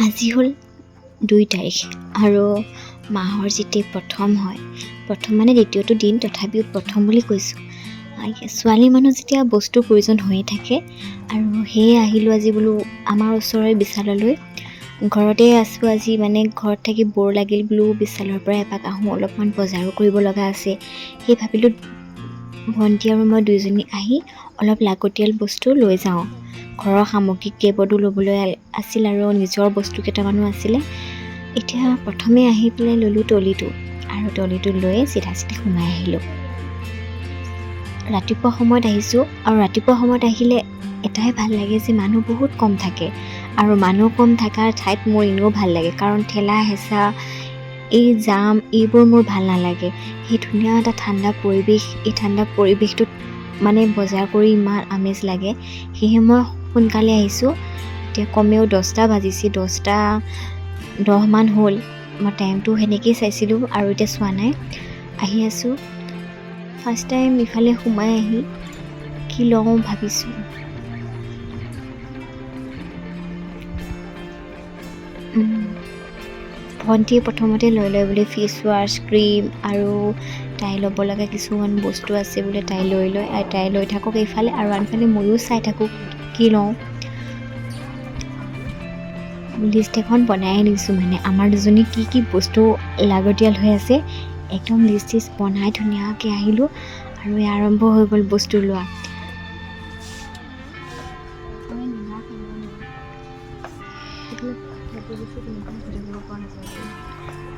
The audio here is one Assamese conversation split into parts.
আজি হ'ল 2 তাৰিখ আৰু মাহৰ যেতিয়া প্ৰথম হয়, প্ৰথম মানে দ্বিতীয়টো দিন, তথাপিও প্ৰথম বুলি কৈছোঁ। ছোৱালী মানুহ যেতিয়া বস্তুৰ প্ৰয়োজন হৈয়ে থাকে আৰু সেয়ে আহিলোঁ আজি বোলো আমাৰ ওচৰৰে বিশাললৈ। ঘৰতে আছোঁ আজি, মানে ঘৰত থাকি বৰ লাগিল বোলো বিশালৰ পৰা এপাক আহোঁ, অলপমান বজাৰো কৰিব লগা আছে। সেই ভাবিলোঁ ভণ্টি আৰু মই দুইজনী আহি অলপ লাগতিয়াল বস্তু লৈ যাওঁ। ঘৰৰ সামগ্ৰী কেইবাতো ল'বলৈ আছিল আৰু নিজৰ বস্তু কেইটামানো আছিলে। এতিয়া প্ৰথমে আহি পেলাই ল'লোঁ টলিটো, আৰু টলিটো লৈ চিধা সোমাই আহিলোঁ। ৰাতিপুৱা সময়ত আহিছোঁ, আৰু ৰাতিপুৱা সময়ত আহিলে এটাই ভাল লাগে যে মানুহ বহুত কম থাকে, আৰু মানুহ কম থকাৰ ঠাইত মোৰ এনেও ভাল লাগে, কাৰণ ঠেলা হেঁচা, এই জাম, এইবোৰ মোৰ ভাল নালাগে। সেই ধুনীয়া এটা ঠাণ্ডা পৰিৱেশ, এই ঠাণ্ডা পৰিৱেশটোত মানে বজাৰ কৰি ইমান আমেজ লাগে। সেয়েহে মই সোনকালে আহিছোঁ। এতিয়া কমেও 10টা বাজিছে, 10:10 মান হ'ল। মই টাইমটো সেনেকৈয়ে চাইছিলোঁ আৰু এতিয়া চোৱা নাই। আহি আছোঁ, ফাৰ্ষ্ট টাইম ইফালে সোমাই আহি কি লওঁ ভাবিছোঁ। ভণ্টিয়ে প্ৰথমতে লৈ বোলে ফেচ ৱাছ, ক্ৰীম আৰু তাই ল'ব লগা কিছুমান বস্তু আছে বোলে, তাই লয় আৰু তাই লৈ থাকক এইফালে, আৰু আনফালে ময়ো চাই থাকোঁ কি লওঁ। লিষ্ট এখন বনাই আনিছোঁ, মানে আমাৰ দুজনী কি কি বস্তু লাগতিয়াল হৈ আছে একদম লিষ্ট বনাই ধুনীয়াকৈ আহিলোঁ, আৰু আৰম্ভ হৈ গ'ল বস্তু লোৱা।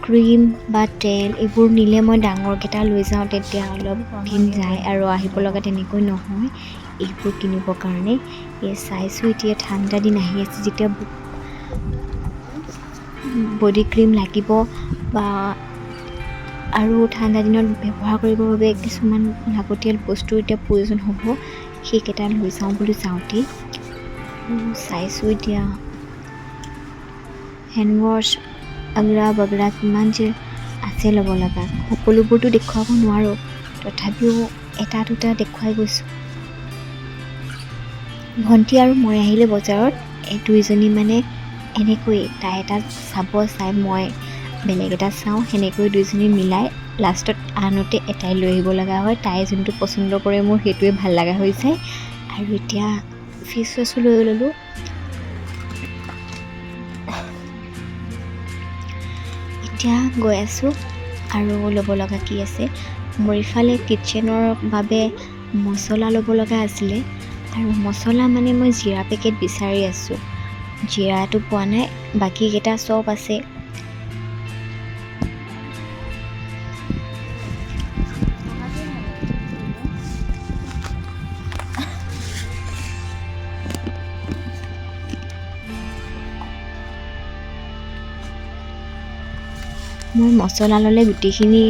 ক্ৰীম বা তেল এইবোৰ নিলে মই ডাঙৰকেইটা লৈ যাওঁ, তেতিয়া অলপ দিন যায় আৰু আহিব লগা তেনেকৈ নহয় এইবোৰ কিনিবৰ কাৰণে। এই চাইছোঁ এতিয়া ঠাণ্ডা দিন আহি আছে, যেতিয়া বডি ক্ৰীম লাগিব বা আৰু ঠাণ্ডা দিনত ব্যৱহাৰ কৰিবৰ বাবে কিছুমান লাগতিয়াল বস্তু এতিয়া প্ৰয়োজন হ'ব, সেইকেইটা লৈ যাওঁ বুলি যাওঁতেই চাইছোঁ এতিয়া হেণ্ডৱাছ আগৰা বগৰা কিমান যে আছে ল'ব লগা। সকলোবোৰতো দেখুৱাব নোৱাৰোঁ, তথাপিও এটা দুটা দেখুৱাই গৈছোঁ। ভণ্টি আৰু মই আহিলে বজাৰত এই দুইজনী মানে এনেকৈ তাই এটা চাই মই বেলেগ এটা চাওঁ, সেনেকৈ দুইজনী মিলাই লাষ্টত আনোতে এটাই লৈ আহিব লগা হয়। তাই যোনটো পচন্দ কৰে মোৰ সেইটোৱে ভাল লগা হৈ যায়। আৰু এতিয়া ফেচ ৱাছো লৈ ল'লোঁ। এতিয়া গৈ আছোঁ আৰু ল'ব লগা কি আছে, মোৰ ইফালে কিটচেনৰ বাবে মছলা ল'ব লগা আছিলে, আৰু মছলা মানে মই জিৰা পেকেট বিচাৰি আছোঁ, জিৰাটো পোৱা নাই, বাকীকেইটা চব আছে। মই মছলা ল'লে গোটেইখিনি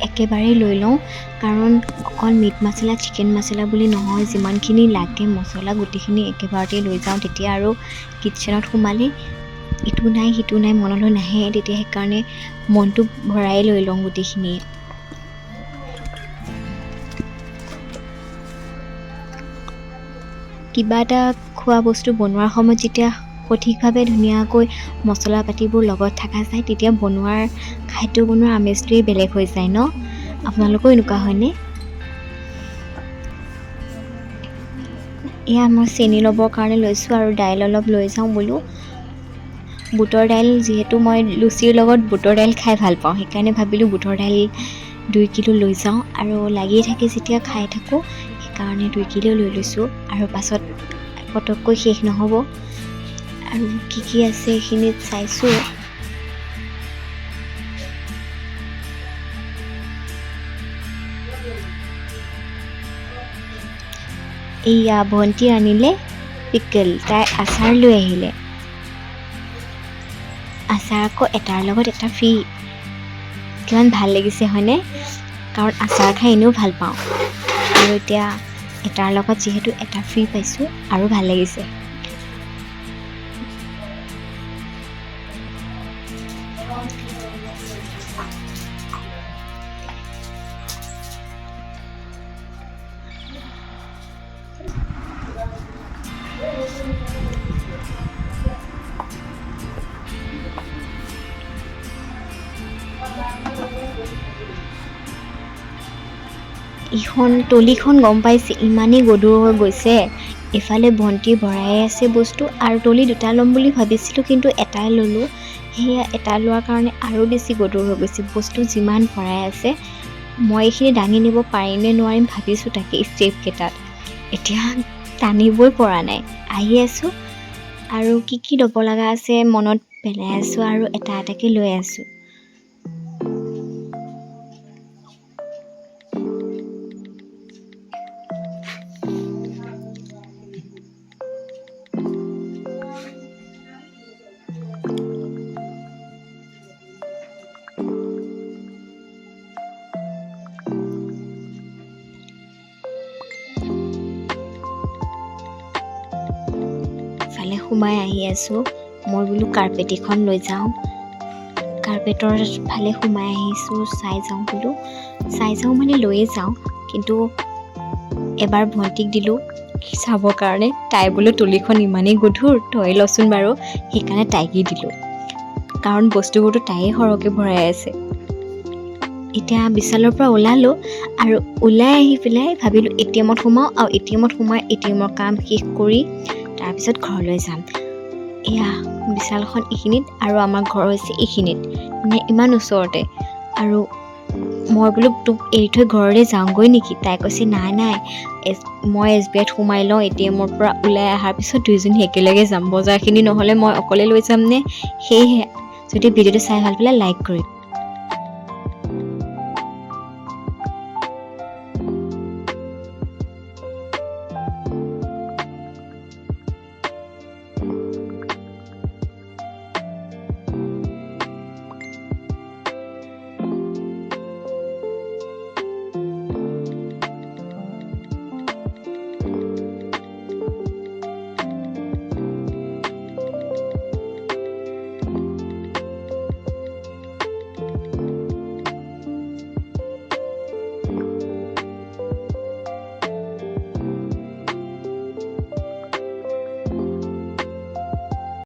একেবাৰেই লৈ লওঁ, কাৰণ অকল মিট মছলা চিকেন মছলা বুলি নহয়, যিমানখিনি লাগে মছলা গোটেইখিনি একেবাৰতে লৈ যাওঁ। তেতিয়া আৰু কিটচেনত সোমালে ইটো নাই সিটো নাই মনলৈ নাহে, তেতিয়া সেইকাৰণে মনটো ভৰাই লৈ লওঁ গোটেইখিনি। কিবা এটা খোৱা বস্তু বনোৱাৰ সময়ত যেতিয়া সঠিকভাৱে ধুনীয়াকৈ মছলা পাতিবোৰ লগত থকা যায়, তেতিয়া খাদ্য বনোৱাৰ আমেজটোৱেই বেলেগ হৈ যায় ন? আপোনালোকেও এনেকুৱা হয়নে? এয়া মই চেনি ল'বৰ কাৰণে লৈছোঁ, আৰু দাইল অলপ লৈ যাওঁ বোলো। বুটৰ দাইল, যিহেতু মই লুচিৰ লগত বুটৰ দাইল খাই ভাল পাওঁ, সেইকাৰণে ভাবিলোঁ বুটৰ দাইল 2 কিলো লৈ যাওঁ, আৰু লাগিয়ে থাকে যেতিয়া খাই থাকোঁ, সেইকাৰণে 2 কিলো লৈ লৈছোঁ। আৰু পাছত পটককৈ শেষ নহ'ব, আৰু কি আছে এইখিনিত চাইছোঁ। এইয়া ভণ্টি আনিলে পিকল, তাই আচাৰ লৈ আহিলে। আচাৰ আকৌ এটাৰ লগত এটা ফ্ৰী, কিমান ভাল লাগিছে হয়নে? কাৰণ আচাৰ খাই এনেও ভাল পাওঁ, আৰু এতিয়া এটাৰ লগত যিহেতু এটা ফ্ৰী পাইছোঁ আৰু ভাল লাগিছে। ইখন তলিখন গম পাইছে ইমানেই গধুৰ হৈ গৈছে। এফালে ভণ্টি ভৰাই আছে বস্তু আৰু তলি দুটা ল'ম বুলি ভাবিছিলোঁ, কিন্তু এটাই ল'লোঁ। সেয়া এটা লোৱাৰ কাৰণে আৰু বেছি গধুৰ হৈ গৈছে। বস্তু যিমান ভৰাই আছে মই এইখিনি দাঙি নিব পাৰিম নে নোৱাৰিম ভাবিছোঁ তাকে ষ্টেপকেইটাত। এতিয়া টানিবই পৰা নাই। আহি আছোঁ আৰু কি ল'ব লগা আছে মনত পেলাই আছোঁ আৰু এটা এটাকৈ লৈ আছোঁ। ফালে সোমাই আহি আছোঁ। মই বোলো কাৰ্পেট এখন লৈ যাওঁ। কাৰ্পেটৰ ফালে সোমাই আহিছোঁ, চাই যাওঁ বোলো। চাই যাওঁ মানে লৈয়ে যাওঁ, কিন্তু এবাৰ ভণ্টিক দিলোঁ চাবৰ কাৰণে। তাই বোলো তুলিখন ইমানেই গধুৰ, তই লচোন বাৰু। সেইকাৰণে তাইকে দিলোঁ, কাৰণ বস্তুবোৰতো তাইয়ে সৰহকৈ ভৰাই আছে। এতিয়া বিশালৰ পৰা ওলালোঁ আৰু ওলাই আহি পেলাই ভাবিলোঁ ATMত সোমাওঁ আৰু ATMত সোমাই ATMৰ কাম শেষ কৰি তাৰপিছত ঘৰলৈ যাম। এয়া বিশালখন এইখিনিত আৰু আমাৰ ঘৰ হৈছে এইখিনিত, মানে ইমান ওচৰতে। আৰু মই বোলো তোক এৰি থৈ ঘৰলৈ যাওঁগৈ নেকি? তাই কৈছে নাই মই SBIত সোমাই লওঁ, ATMৰ পৰা ওলাই অহাৰ পিছত দুয়োজনী একেলগে যাম। বজাৰখিনি নহ'লে মই অকলে লৈ যামনে? সেয়েহে যদি ভিডিঅ'টো চাই ভাল পালে লাইক কৰিম।